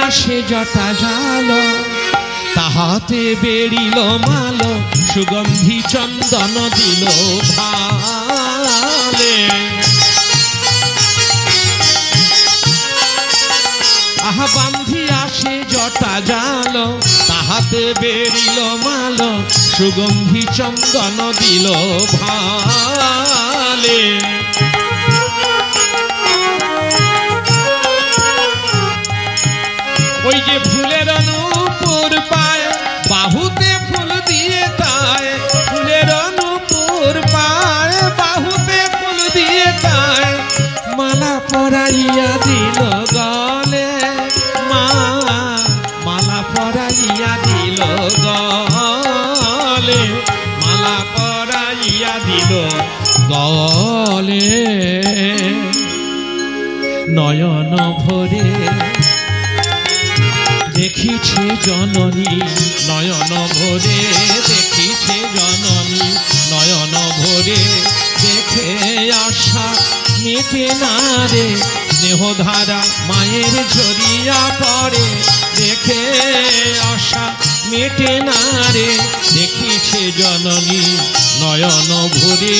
আসে জটা জাল তাহাতে বেরিল মাল সুগন্ধি চন্দন দিল ভালে আহা বান্ধি আসে জটা জাল তাহাতে বেরিল মাল সুগন্ধি চন্দন দিল ভালে ওই যে ফুলের নূপুর পায় বাহুতে ফুল দিয়ে তায় ফুলের নূপুর পায় বাহুতে ফুল দিয়ে তায় মালা পরাইয়া দিল গলে মা মালা পরাইয়া দিল গলে মালা পরাইয়া দিল গলে নয়ন ভরে দেখিছে জননী নয়ন ভরে দেখিছে জননী নয়ন ভরে দেখে আশা মেটে না রে স্নেহধারা মায়ের ঝরিয়া পড়ে দেখে আশা মেটে না রে দেখিছে জননী নয়ন ভরে।